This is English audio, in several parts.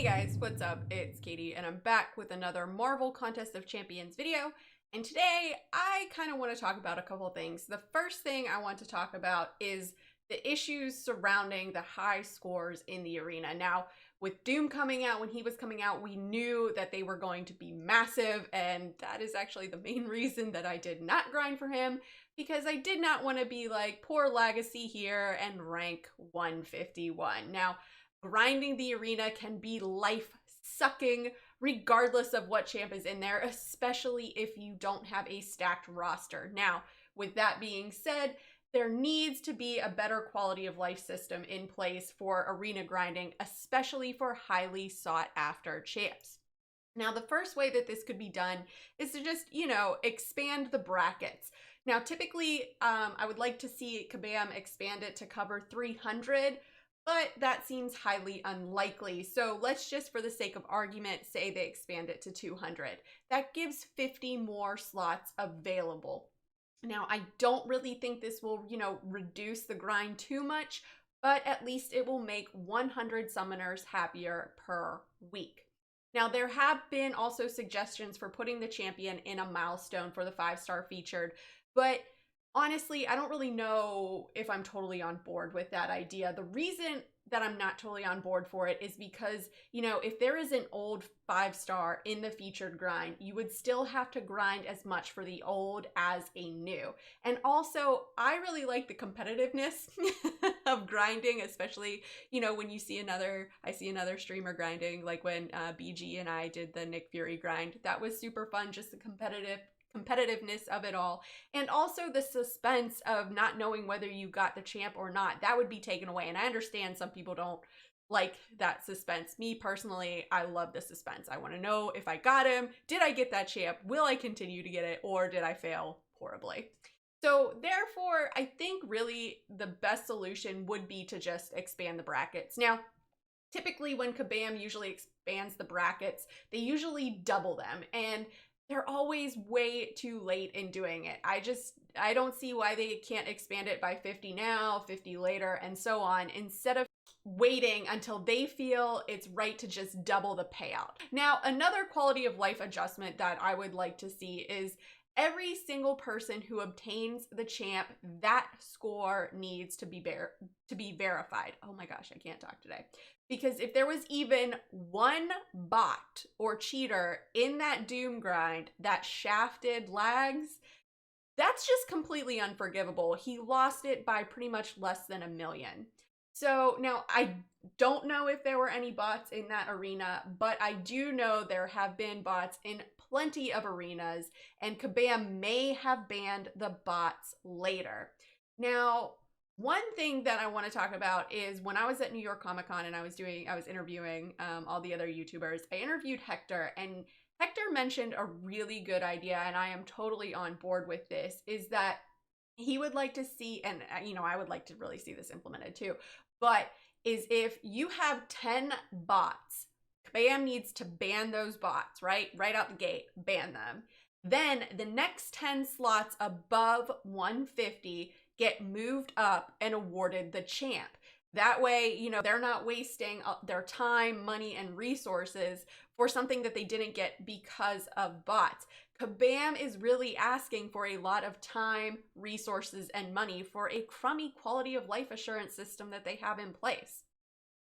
Guys, what's up? It's Katie and I'm back with another Marvel Contest of Champions video. And today I kind of want to talk about a couple of things. The first thing I want to talk about is the issues surrounding the high scores in the arena. Now, with Doom coming out, when he was coming out, we knew that they were going to be massive, and that is actually the main reason that I did not grind for him, because I did not want to be like, poor Legacy here and rank 151. Now, grinding the arena can be life-sucking regardless of what champ is in there, especially if you don't have a stacked roster. Now, with that being said, there needs to be a better quality of life system in place for arena grinding, especially for highly sought after champs. Now, the first way that this could be done is to just, expand the brackets. Now, typically, I would like to see Kabam expand it to cover 300, but that seems highly unlikely. So let's just, for the sake of argument, say they expand it to 200. That gives 50 more slots available. Now, I don't really think this will, reduce the grind too much, but at least it will make 100 summoners happier per week. Now, there have been also suggestions for putting the champion in a milestone for the 5-star featured, but honestly, I don't really know if I'm totally on board with that idea. The reason that I'm not totally on board for it is because, if there is an old 5-star in the featured grind, you would still have to grind as much for the old as a new. And also, I really like the competitiveness of grinding, especially, when you see I see another streamer grinding, like when BG and I did the Nick Fury grind. That was super fun, just the competitiveness of it all, and also the suspense of not knowing whether you got the champ or not. That would be taken away, and I understand some people don't like that suspense. Me personally, I love the suspense. I want to know if I got him, did I get that champ, will I continue to get it, or did I fail horribly? So therefore, I think really the best solution would be to just expand the brackets. Now, typically when Kabam usually expands the brackets, they usually double them, and they're always way too late in doing it. I don't see why they can't expand it by 50 now, 50 later, and so on, instead of waiting until they feel it's right to just double the payout. Now, another quality of life adjustment that I would like to see is every single person who obtains the champ, that score needs to be verified. Oh my gosh, I can't talk today. Because if there was even one bot or cheater in that Doom grind that shafted lags, that's just completely unforgivable. He lost it by pretty much less than 1 million. So now I don't know if there were any bots in that arena, but I do know there have been bots in plenty of arenas, and Kabam may have banned the bots later. Now, one thing that I want to talk about is when I was at New York Comic Con and I was interviewing all the other YouTubers, I interviewed Hector, and Hector mentioned a really good idea, and I am totally on board with this, is that he would like to see, and I would like to really see this implemented too, but is if you have 10 bots, Kabam needs to ban those bots, right out the gate, ban them. Then the next 10 slots above 150 get moved up and awarded the champ. That way, they're not wasting their time, money, and resources for something that they didn't get because of bots. Kabam is really asking for a lot of time, resources, and money for a crummy quality of life assurance system that they have in place.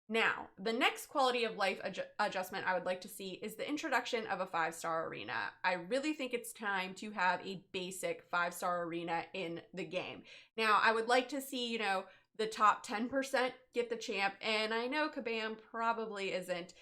Now, the next quality of life adjustment I would like to see is the introduction of a 5-star arena. I really think it's time to have a basic 5-star arena in the game. Now, I would like to see, the top 10% get the champ, and I know Kabam probably isn't,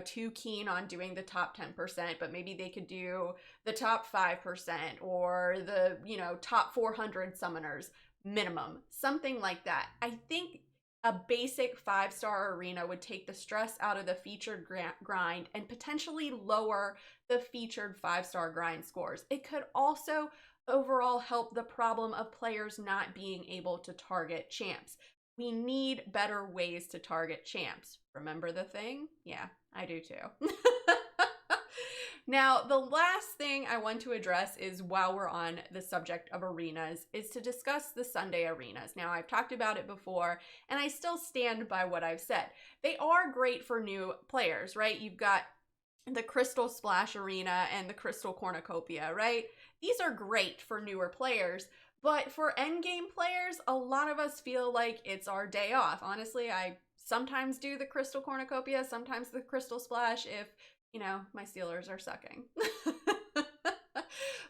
too keen on doing the top 10%, but maybe they could do the top 5% or the, top 400 summoners minimum, something like that. I think a basic 5-star arena would take the stress out of the featured grind and potentially lower the featured 5-star grind scores. It could also overall help the problem of players not being able to target champs. We need better ways to target champs. Remember the thing? Yeah, I do too. Now, the last thing I want to address is, while we're on the subject of arenas, is to discuss the Sunday arenas. Now, I've talked about it before, and I still stand by what I've said. They are great for new players, right? You've got the Crystal Splash Arena and the Crystal Cornucopia, right? These are great for newer players, but for endgame players, a lot of us feel like it's our day off. Honestly, I sometimes do the Crystal Cornucopia, sometimes the Crystal Splash if, you know, my Steelers are sucking.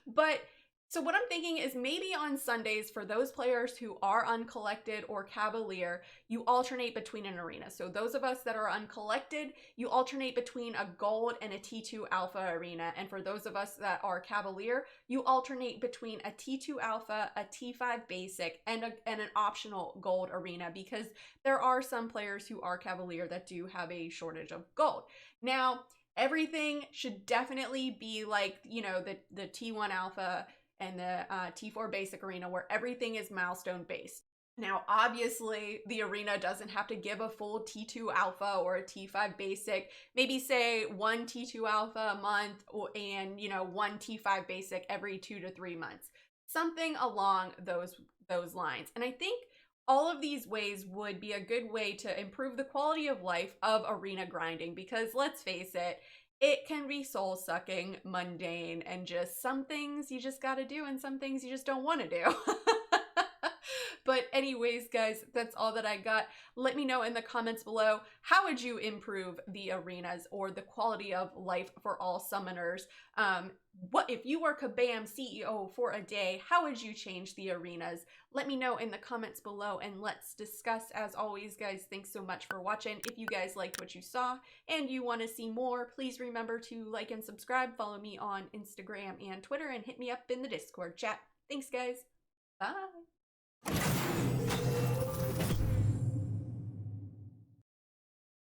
But so what I'm thinking is, maybe on Sundays, for those players who are uncollected or Cavalier, you alternate between an arena. So those of us that are uncollected, you alternate between a gold and a T2 alpha arena. And for those of us that are Cavalier, you alternate between a T2 alpha, a T5 basic, and an optional gold arena, because there are some players who are Cavalier that do have a shortage of gold. Now, everything should definitely be like, you know, the T1 alpha and the T4 basic arena, where everything is milestone based. Now, obviously, the arena doesn't have to give a full T2 alpha or a T5 basic. Maybe say one T2 alpha a month, and, you know, one T5 basic every 2 to 3 months. Something along those lines. And I think all of these ways would be a good way to improve the quality of life of arena grinding, because let's face it, it can be soul-sucking, mundane, and just some things you just gotta do and some things you just don't want to do. But anyways, guys, that's all that I got. Let me know in the comments below, how would you improve the arenas or the quality of life for all summoners? What if you were Kabam CEO for a day, how would you change the arenas? Let me know in the comments below, and let's discuss. As always, guys, thanks so much for watching. If you guys liked what you saw and you want to see more, please remember to like and subscribe. Follow me on Instagram and Twitter, and hit me up in the Discord chat. Thanks, guys. Bye.